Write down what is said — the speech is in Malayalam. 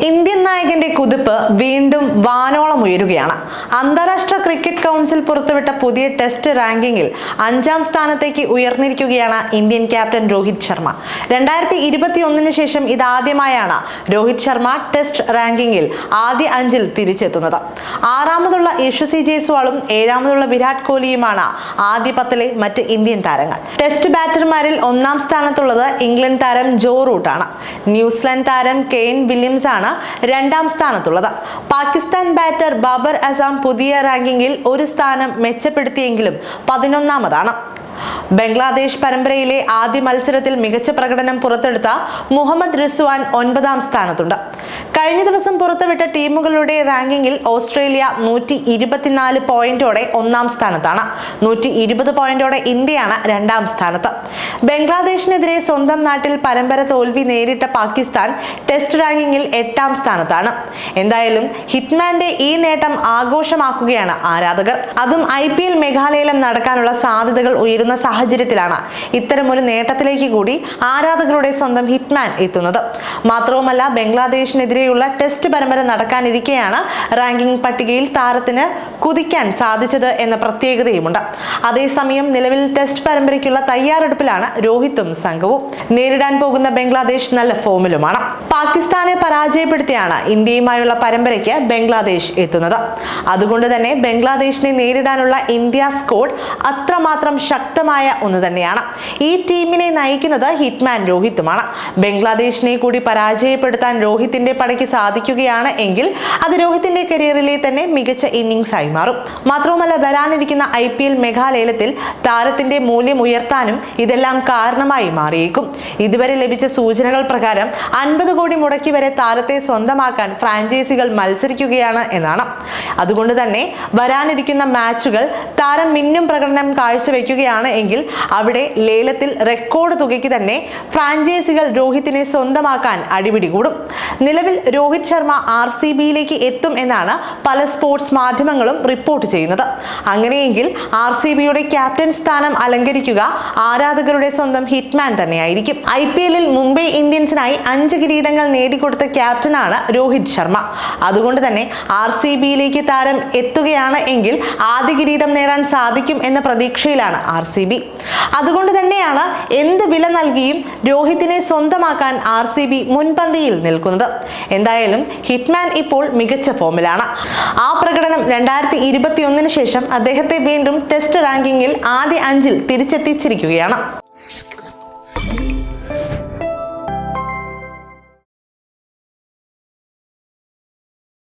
ഇന്ത്യൻ നായകന്റെ കുതിപ്പ് വീണ്ടും വാനോളം ഉയരുകയാണ്. അന്താരാഷ്ട്ര ക്രിക്കറ്റ് കൗൺസിൽ പുറത്തുവിട്ട പുതിയ ടെസ്റ്റ് റാങ്കിങ്ങിൽ 5-ാം സ്ഥാനത്തേക്ക് ഉയർന്നിരിക്കുകയാണ് ഇന്ത്യൻ ക്യാപ്റ്റൻ രോഹിത് ശർമ്മ. 2021 ശേഷം ഇതാദ്യമായാണ് രോഹിത് ശർമ്മ ടെസ്റ്റ് റാങ്കിങ്ങിൽ ആദ്യ 5-ൽ തിരിച്ചെത്തുന്നത്. 6-ാമതുള്ള യശസ്വി ജയ്സ്വാളും 7-ാമതുള്ള വിരാട് കോഹ്ലിയുമാണ് ആദ്യ 10-ലെ മറ്റ് ഇന്ത്യൻ താരങ്ങൾ. ടെസ്റ്റ് ബാറ്റർമാരിൽ 1-ാം സ്ഥാനത്തുള്ളത് ഇംഗ്ലണ്ട് താരം ജോ റൂട്ടാണ്. ന്യൂസിലൻഡ് താരം കെയ്ൻ വില്യംസ് ആണ് 2-ാം സ്ഥാനത്തുള്ളത്. പാകിസ്ഥാൻ ബാറ്റർ ബാബർ അസം പുതിയ റാങ്കിങ്ങിൽ ഒരു സ്ഥാനം മെച്ചപ്പെടുത്തിയെങ്കിലും 11-ാമതാണ്. ബംഗ്ലാദേശ് പരമ്പരയിലെ ആദ്യ മത്സരത്തിൽ മികച്ച പ്രകടനം പുറത്തെടുത്ത മുഹമ്മദ് റിസ്വാൻ 9-ാം സ്ഥാനത്തുണ്ട്. കഴിഞ്ഞ ദിവസം പുറത്തുവിട്ട ടീമുകളുടെ റാങ്കിങ്ങിൽ ഓസ്ട്രേലിയ 124 പോയിന്റോടെ 1-ാം സ്ഥാനത്താണ്. 120 പോയിന്റോടെ ഇന്ത്യയാണ് 2-ാം സ്ഥാനത്ത്. ബംഗ്ലാദേശിനെതിരെ സ്വന്തം നാട്ടിൽ പരമ്പര തോൽവി നേരിട്ട പാകിസ്ഥാൻ ടെസ്റ്റ് റാങ്കിങ്ങിൽ 8-ാം സ്ഥാനത്താണ്. എന്തായാലും ഹിറ്റ്മാന്റെ ഈ നേട്ടം ആഘോഷമാക്കുകയാണ് ആരാധകർ. അതും IPL മേഘാലയയിലും നടക്കാനുള്ള സാധ്യതകൾ ഉയരുന്ന സാഹചര്യത്തിലാണ് ഇത്തരമൊരു നേട്ടത്തിലേക്ക് കൂടി ആരാധകരുടെ സ്വന്തം ഹിറ്റ്മാൻ എത്തുന്നത്. മാത്രവുമല്ല, ബംഗ്ലാദേശിനെതിരെയുള്ള ടെസ്റ്റ് പരമ്പര നടക്കാനിരിക്കെയാണ് റാങ്കിംഗ് പട്ടികയിൽ താരത്തിന് കുതിക്കാൻ സാധിച്ചത് എന്ന പ്രത്യേകതയുമുണ്ട്. അതേസമയം നിലവിൽ ടെസ്റ്റ് പരമ്പരയ്ക്കുള്ള തയ്യാറെടുപ്പിലാണ് രോഹിത്തും സംഘവും. നേരിടാൻ പോകുന്ന ബംഗ്ലാദേശ് നല്ല ഫോമിലുമാണ്. പാകിസ്ഥാനെ പരാജയപ്പെടുത്തിയാണ് ഇന്ത്യയുമായുള്ള പരമ്പരയ്ക്ക് ബംഗ്ലാദേശ് എത്തുന്നത്. അതുകൊണ്ട് തന്നെ ബംഗ്ലാദേശിനെ നേരിടാനുള്ള ഇന്ത്യ സ്ക്വാഡ് അത്രമാത്രം ശക്തമായ ഒന്ന് തന്നെയാണ്. ഈ ടീമിനെ നയിക്കുന്നത് ഹിറ്റ്മാൻ രോഹിത്തുമാണ്. ബംഗ്ലാദേശിനെ കൂടി പരാജയപ്പെടുത്താൻ രോഹിത്തിന്റെ പടയ്ക്ക് സാധിക്കുകയാണ് എങ്കിൽ അത് രോഹിത്തിന്റെ കരിയറിലെ തന്നെ മികച്ച ഇന്നിംഗ്സ് ആയി മാറും. മാത്രവുമല്ല, വരാനിരിക്കുന്ന IPL മേഘാലയത്തിൽ താരത്തിന്റെ മൂല്യം ഉയർത്താനും ഇതെല്ലാം കാരണമായി മാറിയേക്കും. ഇതുവരെ ലഭിച്ച സൂചനകൾ പ്രകാരം 50 കോടി മുടക്കി വരെ താരത്തെ സ്വന്തമാക്കാൻ ഫ്രാഞ്ചൈസികൾ മത്സരിക്കുകയാണ് എന്നാണ്. അതുകൊണ്ട് തന്നെ വരാനിരിക്കുന്ന മാച്ചുകൾ താരം മിന്നും പ്രകടനം കാഴ്ചവെക്കുകയാണ് എങ്കിൽ അവിടെ ലേലത്തിൽ റെക്കോർഡ് തുകയ്ക്ക് തന്നെ ഫ്രാഞ്ചൈസികൾ രോഹിത്തിനെ സ്വന്തമാക്കാൻ അടിപിടി കൂടും. നിലവിൽ രോഹിത് ശർമ്മ RCBയിലേക്ക് എത്തും എന്നാണ് പല സ്പോർട്സ് മാധ്യമങ്ങളും റിപ്പോർട്ട് ചെയ്യുന്നത്. അങ്ങനെയെങ്കിൽ RCBയുടെ ക്യാപ്റ്റൻ സ്ഥാനം അലങ്കരിക്കുക ആരാധകരുടെ സ്വന്തം ഹിറ്റ്മാൻ തന്നെയായിരിക്കും. IPLൽ മുംബൈ ഇന്ത്യൻസിനായി 5 കിരീടങ്ങൾ നേടിക്കൊടുത്ത ക്യാപ്റ്റനാണ് രോഹിത് ശർമ്മ. അതുകൊണ്ട് തന്നെ RCBയിലേക്ക് താരം എത്തുകയാണ് എങ്കിൽ ആദ്യ കിരീടം നേടാൻ സാധിക്കും എന്ന പ്രതീക്ഷയിലാണ് RCB. അതുകൊണ്ട് തന്നെയാണ് എന്ത് വില നൽകിയും രോഹിത്തിനെ സ്വന്തമാക്കാൻ RCB മുൻപന്തിയിൽ നിൽക്കുന്നത്. എന്തായാലും ഹിറ്റ്മാൻ ഇപ്പോൾ മികച്ച ഫോമിലാണ്. ആ പ്രകടനം 2021 ശേഷം അദ്ദേഹത്തെ വീണ്ടും ടെസ്റ്റ് റാങ്കിങ്ങിൽ ആദ്യ 5-ൽ തിരിച്ചെത്തിച്ചിരിക്കുകയാണ്.